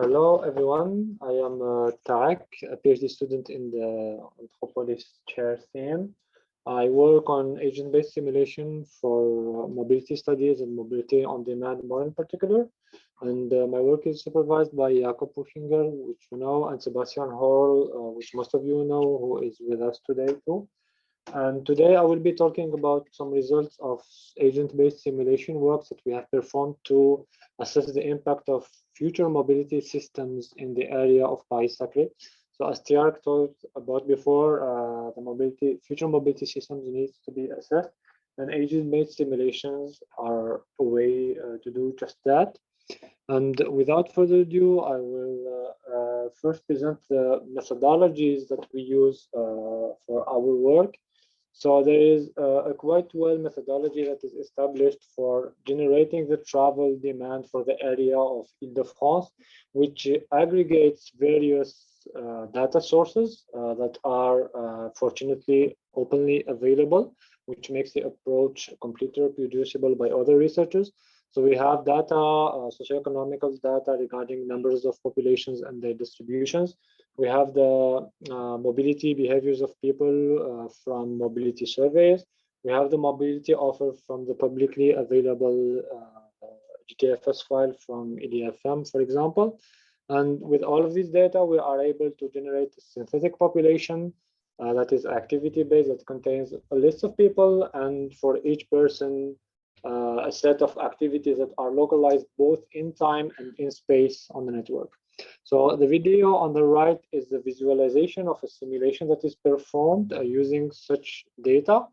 Hello, everyone. I am Tarek, a PhD student in the Anthropologist chair theme. I work on agent-based simulation for mobility studies and mobility on demand more in particular. And my work is supervised by Jakob Buchinger, which you know, and Sebastian Horl, which most of you know, who is with us today too. And today I will be talking about some results of agent-based simulation works that we have performed to assess the impact of future mobility systems in the area of Paris-Saclay. So as Tiark talked about before, the future mobility systems needs to be assessed, and agent-based simulations are a way to do just that. And without further ado, I will first present the methodologies that we use for our work. So there is a quite well methodology that is established for generating the travel demand for the area of Ile-de-France, which aggregates various data sources that are fortunately openly available, which makes the approach completely reproducible by other researchers. So we have data, socioeconomical data regarding numbers of populations and their distributions. We have the mobility behaviors of people from mobility surveys. We have the mobility offer from the publicly available GTFS file from EDFM, for example. And with all of this data, we are able to generate a synthetic population that is activity-based, that contains a list of people, and for each person, a set of activities that are localized both in time and in space on the network. So the video on the right is the visualization of a simulation that is performed using such data.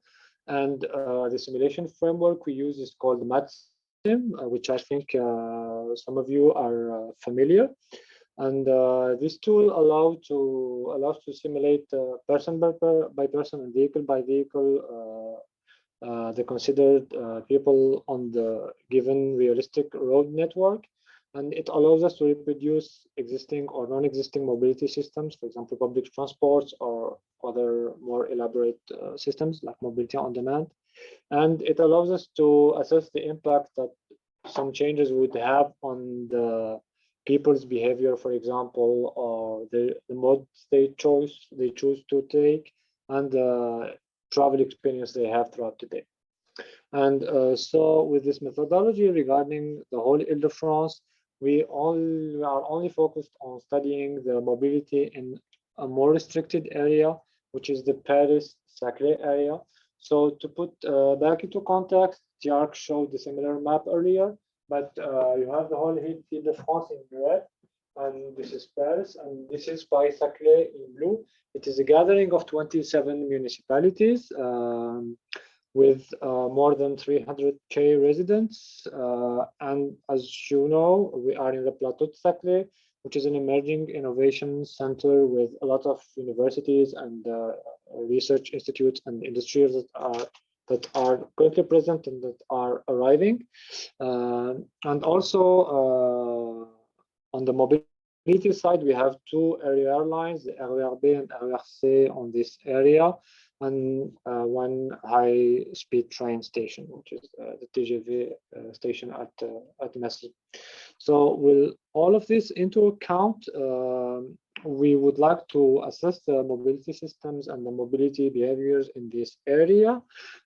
And the simulation framework we use is called MatSim, which I think some of you are familiar. And this tool allows to simulate person by person and vehicle by vehicle the considered people on the given realistic road network. And it allows us to reproduce existing or non-existing mobility systems, for example, public transports or other more elaborate systems like mobility on demand. And it allows us to assess the impact that some changes would have on the people's behavior, for example, or the modes they choose to take, and the travel experience they have throughout the day. And so with this methodology regarding the whole Ile-de-France, we are only focused on studying the mobility in a more restricted area, which is the Paris-Saclay area. So to put back into context, Tiark showed the similar map earlier, but you have the whole Ile-de-France in red, and this is Paris, and this is Paris-Saclay in blue. It is a gathering of 27 municipalities with more than 300K residents. And as you know, we are in the Plateau de Saclay, which is an emerging innovation center with a lot of universities and research institutes and industries that are currently present and that are arriving. And also on the mobility side, we have two area airlines, the RER-B and RER-C on this area, and one high-speed train station, which is the TGV station at Messi. So with all of this into account, we would like to assess the mobility systems and the mobility behaviors in this area.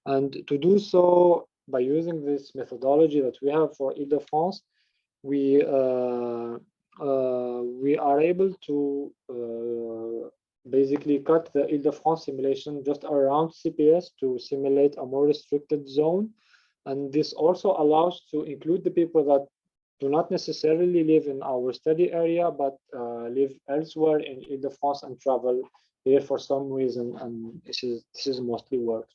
And to do so, by using this methodology that we have for Ile-de-France, we are able to basically cut the Ile-de-France simulation just around CPS to simulate a more restricted zone. And this also allows to include the people that do not necessarily live in our study area, but live elsewhere in Ile-de-France and travel here for some reason. And this is mostly work.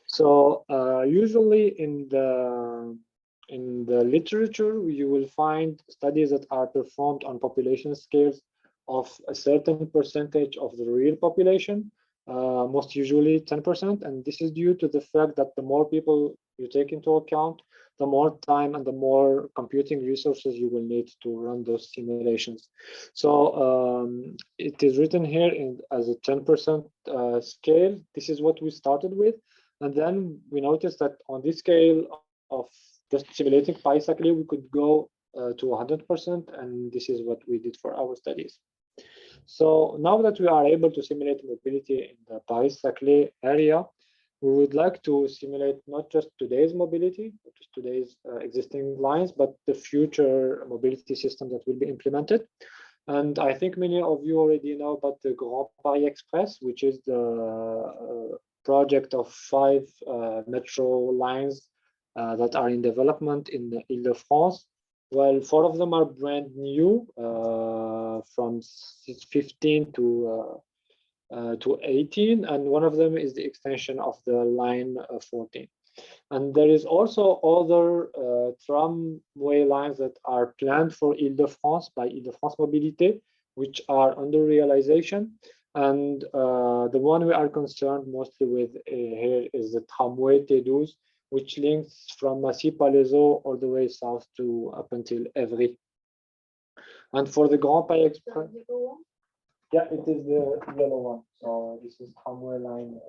So usually in the literature, you will find studies that are performed on population scales of a certain percentage of the real population, most usually 10%. And this is due to the fact that the more people you take into account, the more time and the more computing resources you will need to run those simulations. So it is written here as a 10% scale. This is what we started with. And then we noticed that on this scale of just simulating Paris-Saclay, we could go to 100%, and this is what we did for our studies. So now that we are able to simulate mobility in the Paris-Saclay area, we would like to simulate not just today's mobility, not just today's existing lines, but the future mobility system that will be implemented. And I think many of you already know about the Grand Paris Express, which is the project of 5 metro lines that are in development in the Ile-de-France. Well, 4 of them are brand new, from 15 to 18, and one of them is the extension of the line 14. And there is also other tramway lines that are planned for Ile-de-France by Ile-de-France Mobilité, which are under realization. And the one we are concerned mostly with here is the tramway T12, which links from Massy-Palaiseau all the way south to up until Évry. And for the Grand Paris Express, yeah, it is the yellow one. So this is tramway line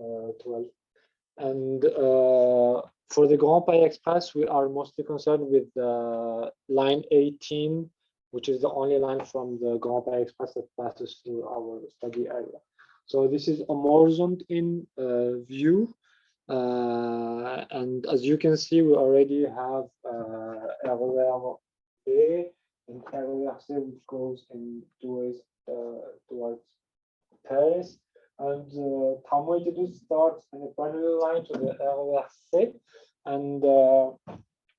12. And for the Grand Paris Express, we are mostly concerned with line 18, which is the only line from the Grand Paris Express that passes through our study area. So this is a more zoomed in view. And as you can see, we already have RER A and RER C, which goes in 2 ways towards Paris. And tramway T12 starts in a parallel line to the RER C. And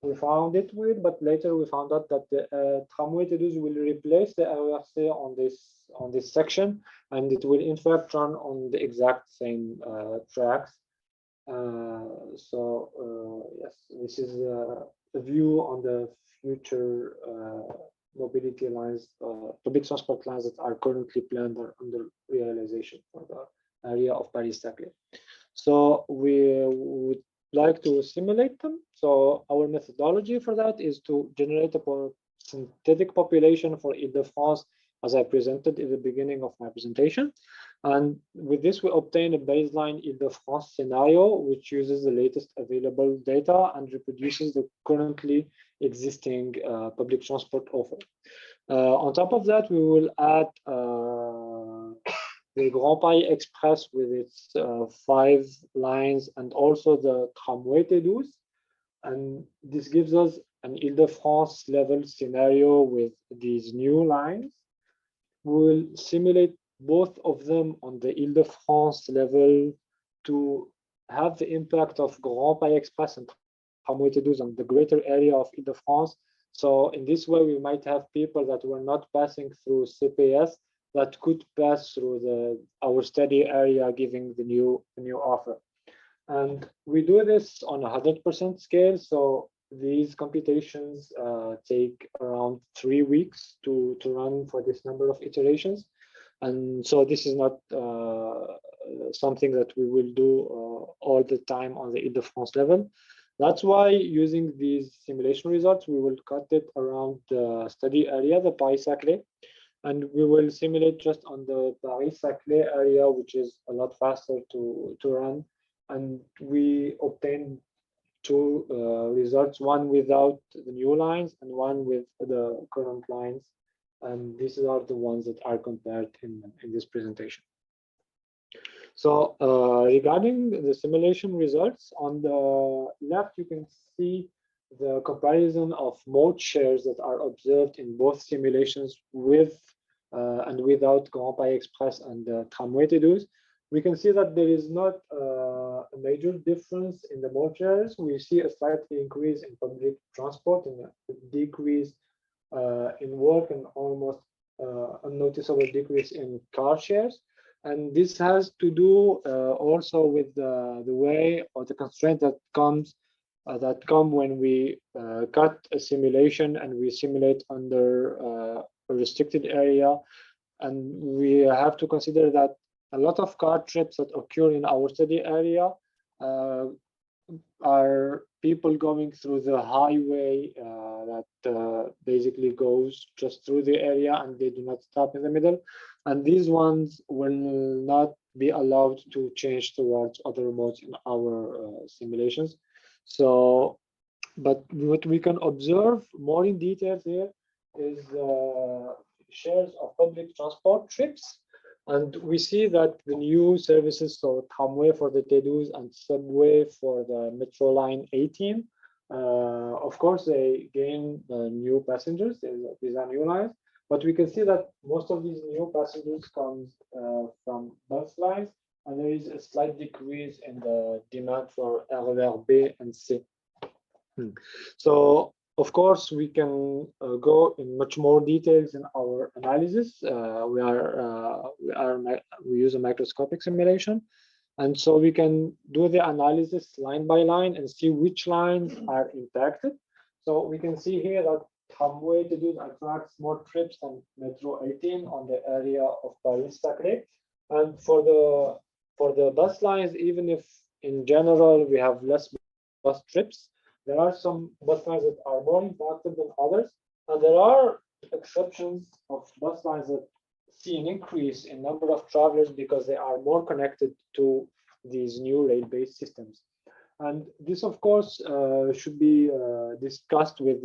we found it weird, but later we found out that the tramway T12 will replace the RER C on this section, and it will in fact run on the exact same tracks. Yes, this is a view on the future mobility lines, public transport lines that are currently planned or under realization for the area of Paris-Saclay. So we would like to simulate them. So our methodology for that is to generate a synthetic population for Ile-de-France, as I presented in the beginning of my presentation. And with this, we obtain a baseline Ile-de-France scenario, which uses the latest available data and reproduces the currently existing public transport offer. On top of that, we will add the Grand Paris Express with its 5 lines and also the tramway T12. And this gives us an Ile-de-France level scenario with these new lines. We will simulate both of them on the Ile-de-France level to have the impact of Grand Paris Express and tramway T12 on the greater area of Ile-de-France. So in this way, we might have people that were not passing through CPS that could pass through our study area, giving the new offer. And we do this on a 100% scale. So these computations take around 3 weeks to run for this number of iterations. And so this is not something that we will do all the time on the Ile-de-France level. That's why using these simulation results, we will cut it around the study area, the Paris-Saclay, and we will simulate just on the Paris-Saclay area, which is a lot faster to run. And we obtain 2 results, one without the new lines and one with the current lines. And these are the ones that are compared in this presentation. So regarding the simulation results, on the left, you can see the comparison of mode shares that are observed in both simulations with and without Grand Paris Express and tramway T12. We can see that there is not a major difference in the mode shares. We see a slight increase in public transport and a decrease in work and almost unnoticeable decrease in car shares. And this has to do also with the way or the constraint that come when we cut a simulation and we simulate under a restricted area. And we have to consider that a lot of car trips that occur in our study area are people going through the highway that basically goes just through the area and they do not stop in the middle. And these ones will not be allowed to change towards other modes in our simulations. So, but what we can observe more in detail here is shares of public transport trips. And we see that the new services, so tramway for the T12 and subway for the Metro Line 18, of course, they gain new passengers. These are new lines, but we can see that most of these new passengers come from bus lines, and there is a slight decrease in the demand for RER B and C. So, of course, we can go in much more details in our analysis. We use a microscopic simulation, and so we can do the analysis line by line and see which lines are impacted. So we can see here that tramway attracts more trips than Metro 18 on the area of Paris-Saclay. And for the bus lines, even if in general we have less bus trips, there are some bus lines that are more impacted than others, and there are exceptions of bus lines that see an increase in number of travelers because they are more connected to these new rail-based systems. And this, of course, should be discussed with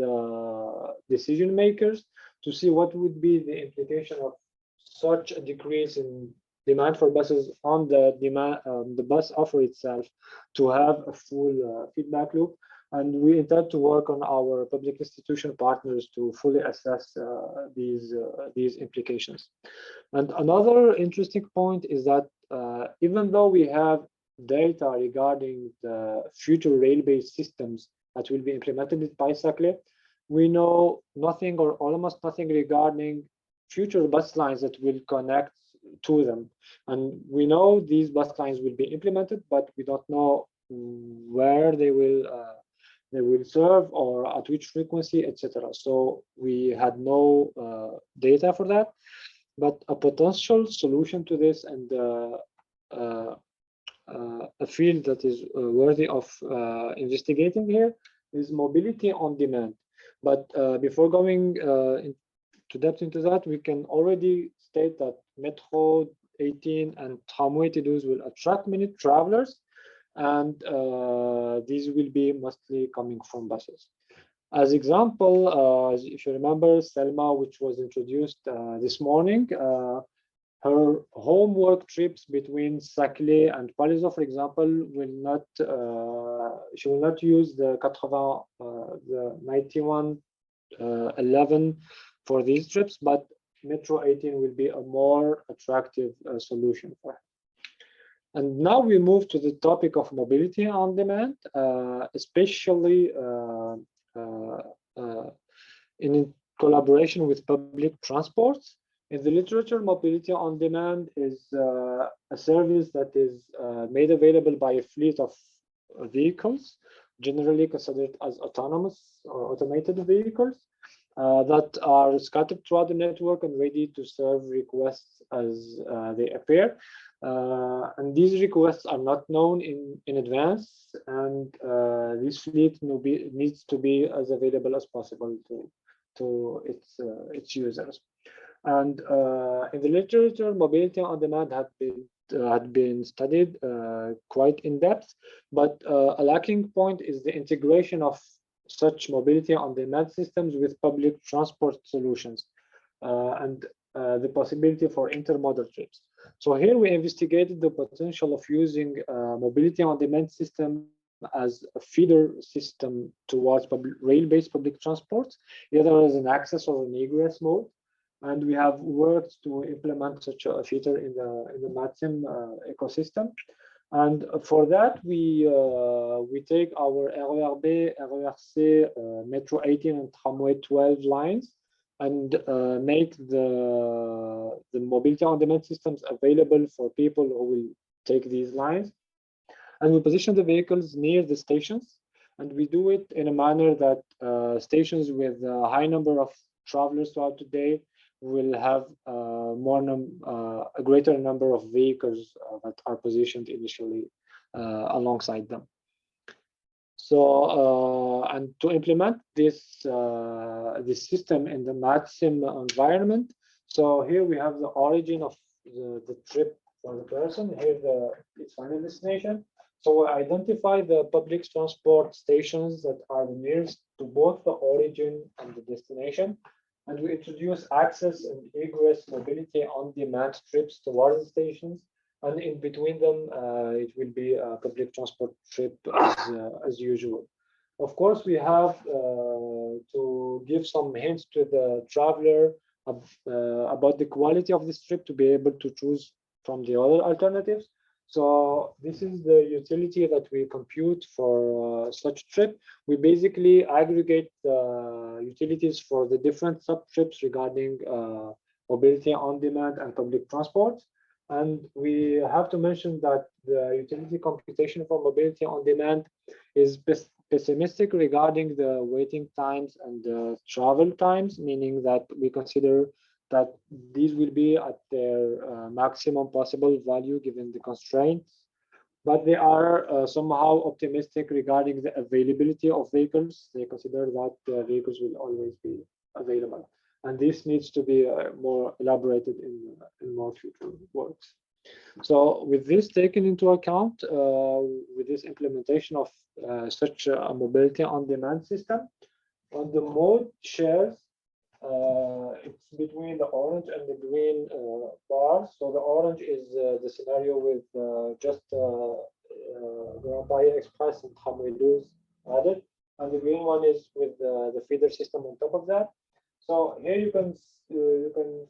decision makers to see what would be the implication of such a decrease in demand for buses on the bus offer itself to have a full feedback loop. And we intend to work on our public institution partners to fully assess these implications. And another interesting point is that even though we have data regarding the future rail-based systems that will be implemented in Paris-Saclay, we know nothing or almost nothing regarding future bus lines that will connect to them. And we know these bus lines will be implemented, but we don't know where they will serve or at which frequency, etc. So we had no data for that. But a potential solution to this and a field that is worthy of investigating here is mobility on demand. But before going into depth into that, we can already state that Metro 18 and tramway T12 will attract many travelers, and these will be mostly coming from buses. As example, if you remember Selma, which was introduced this morning, her homework trips between Saclay and Palaiseau, for example, she will not use the 9111 for these trips, but Metro 18 will be a more attractive solution for her. And now we move to the topic of mobility on demand, especially in collaboration with public transport. In the literature, mobility on demand is a service that is made available by a fleet of vehicles, generally considered as autonomous or automated vehicles, that are scattered throughout the network and ready to serve requests as they appear. And these requests are not known in advance, and this fleet needs to be as available as possible to its users. And in the literature, mobility on demand had been studied quite in depth, but a lacking point is the integration of such mobility on demand systems with public transport solutions and the possibility for intermodal trips. So here we investigated the potential of using mobility on demand system as a feeder system towards rail-based public transport, either as an access or an egress mode. And we have worked to implement such a feature in the MATSIM ecosystem. And for that, we take our RER B, RER C, Metro 18, and Tramway 12 lines, and make the mobility on demand systems available for people who will take these lines. And we position the vehicles near the stations, and we do it in a manner that stations with a high number of travelers throughout the day will have a greater number of vehicles that are positioned initially alongside them. So, and to implement this system in the MATSIM environment, so here we have the origin of the trip for the person. Here its final destination. So we identify the public transport stations that are nearest to both the origin and the destination. and we introduce access and egress mobility on demand trips towards the stations. And in between them, it will be a public transport trip as usual. Of course, we have to give some hints to the traveler about the quality of this trip to be able to choose from the other alternatives. So this is the utility that we compute for such trip. We basically aggregate the utilities for the different sub-trips regarding mobility on demand and public transport. And we have to mention that the utility computation for mobility on demand is pessimistic regarding the waiting times and the travel times, meaning that we consider that these will be at their maximum possible value given the constraints. But they are somehow optimistic regarding the availability of vehicles. They consider that vehicles will always be available. And this needs to be more elaborated in more future works. So with this taken into account, with this implementation of such a mobility on demand system, on the mode shares, it's between the orange and the green bars. So the orange is the scenario with just Grand Paris Express and Tramway 2 added, and the green one is with the feeder system on top of that. So here you can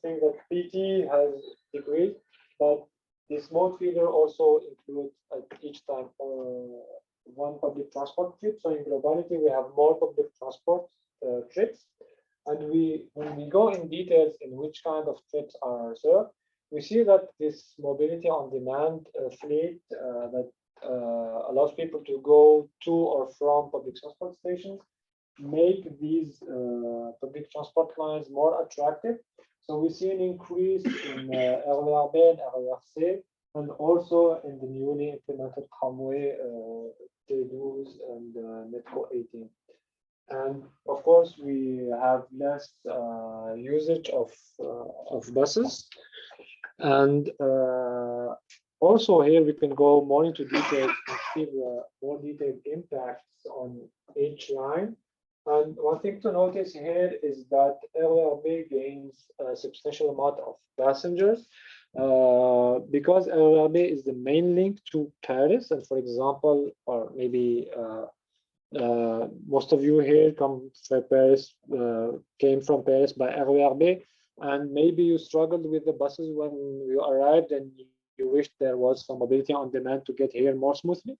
think that PT has decreased, but this mode feeder also includes at each time one public transport trip. So in globality, we have more public transport trips. And when we go in details in which kind of trips are served, we see that this mobility on demand fleet that allows people to go to or from public transport stations make these public transport lines more attractive. So we see an increase in RERB and RERC, and also in the newly implemented tramway T12 and Metro 18. And of course, we have less usage of buses. And also here we can go more into detail and see the more detailed impacts on each line. And one thing to notice here is that RERB gains a substantial amount of passengers because RERB is the main link to Paris. And for example, or maybe most of you here came from Paris by RERB, and maybe you struggled with the buses when you arrived and you wished there was some mobility on demand to get here more smoothly.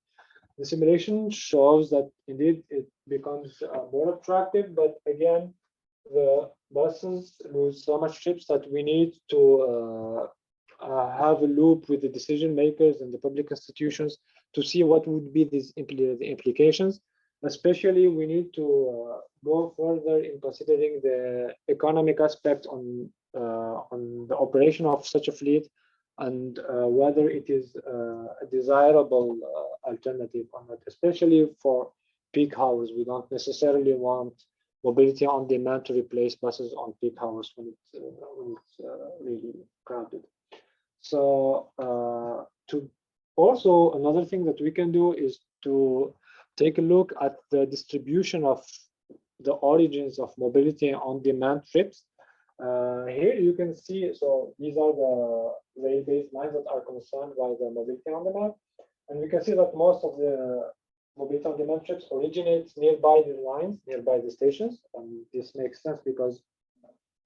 The simulation shows that indeed it becomes more attractive, but again, the buses lose so much trips that we need to have a loop with the decision makers and the public institutions to see what would be the implications. Especially, we need to go further in considering the economic aspect on the operation of such a fleet and whether it is a desirable alternative or not, especially for peak hours. We don't necessarily want mobility on demand to replace buses on peak hours when it's really crowded. So to also another thing that we can do is to take a look at the distribution of the origins of mobility on demand trips. Here you can see, so these are the rail-based lines that are concerned by the mobility on demand. And we can see that most of the mobility on demand trips originate nearby the lines, nearby the stations. And this makes sense because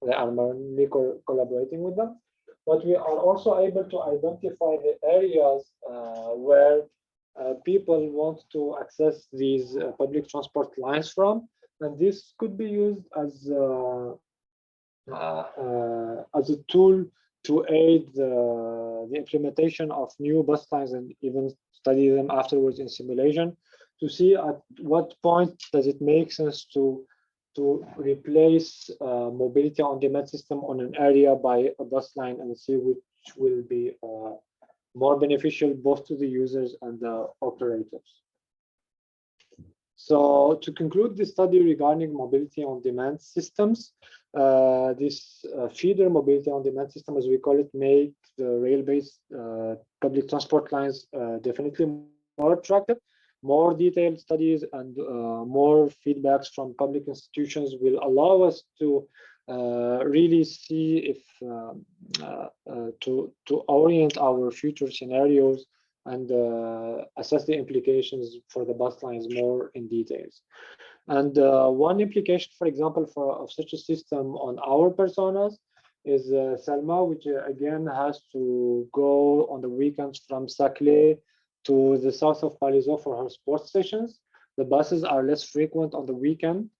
they are mainly collaborating with them. But we are also able to identify the areas where people want to access these public transport lines from. And this could be used as a tool to aid the implementation of new bus lines and even study them afterwards in simulation to see at what point does it make sense to replace mobility on demand system on an area by a bus line and see which will be more beneficial both to the users and the operators. So to conclude this study regarding mobility on demand systems, this feeder mobility on demand system, as we call it, make the rail-based public transport lines definitely more attractive. More detailed studies and more feedbacks from public institutions will allow us to really see if to orient our future scenarios and assess the implications for the bus lines more in details. And one implication, for example, of such a system on our personas is Selma, which again has to go on the weekends from Saclay to the south of Palaiseau for her sports sessions. The buses are less frequent on the weekend,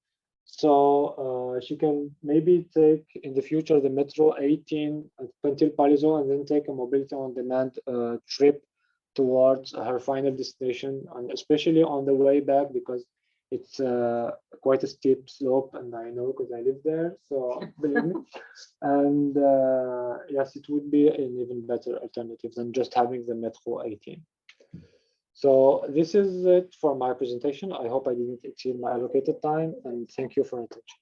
so she can maybe take in the future the Metro 18 until Palaiseau and then take a mobility on demand trip towards her final destination, and especially on the way back because it's quite a steep slope, and I know because I live there, so believe me. And yes, it would be an even better alternative than just having the Metro 18. So this is it for my presentation. I hope I didn't exceed my allocated time, and thank you for attention.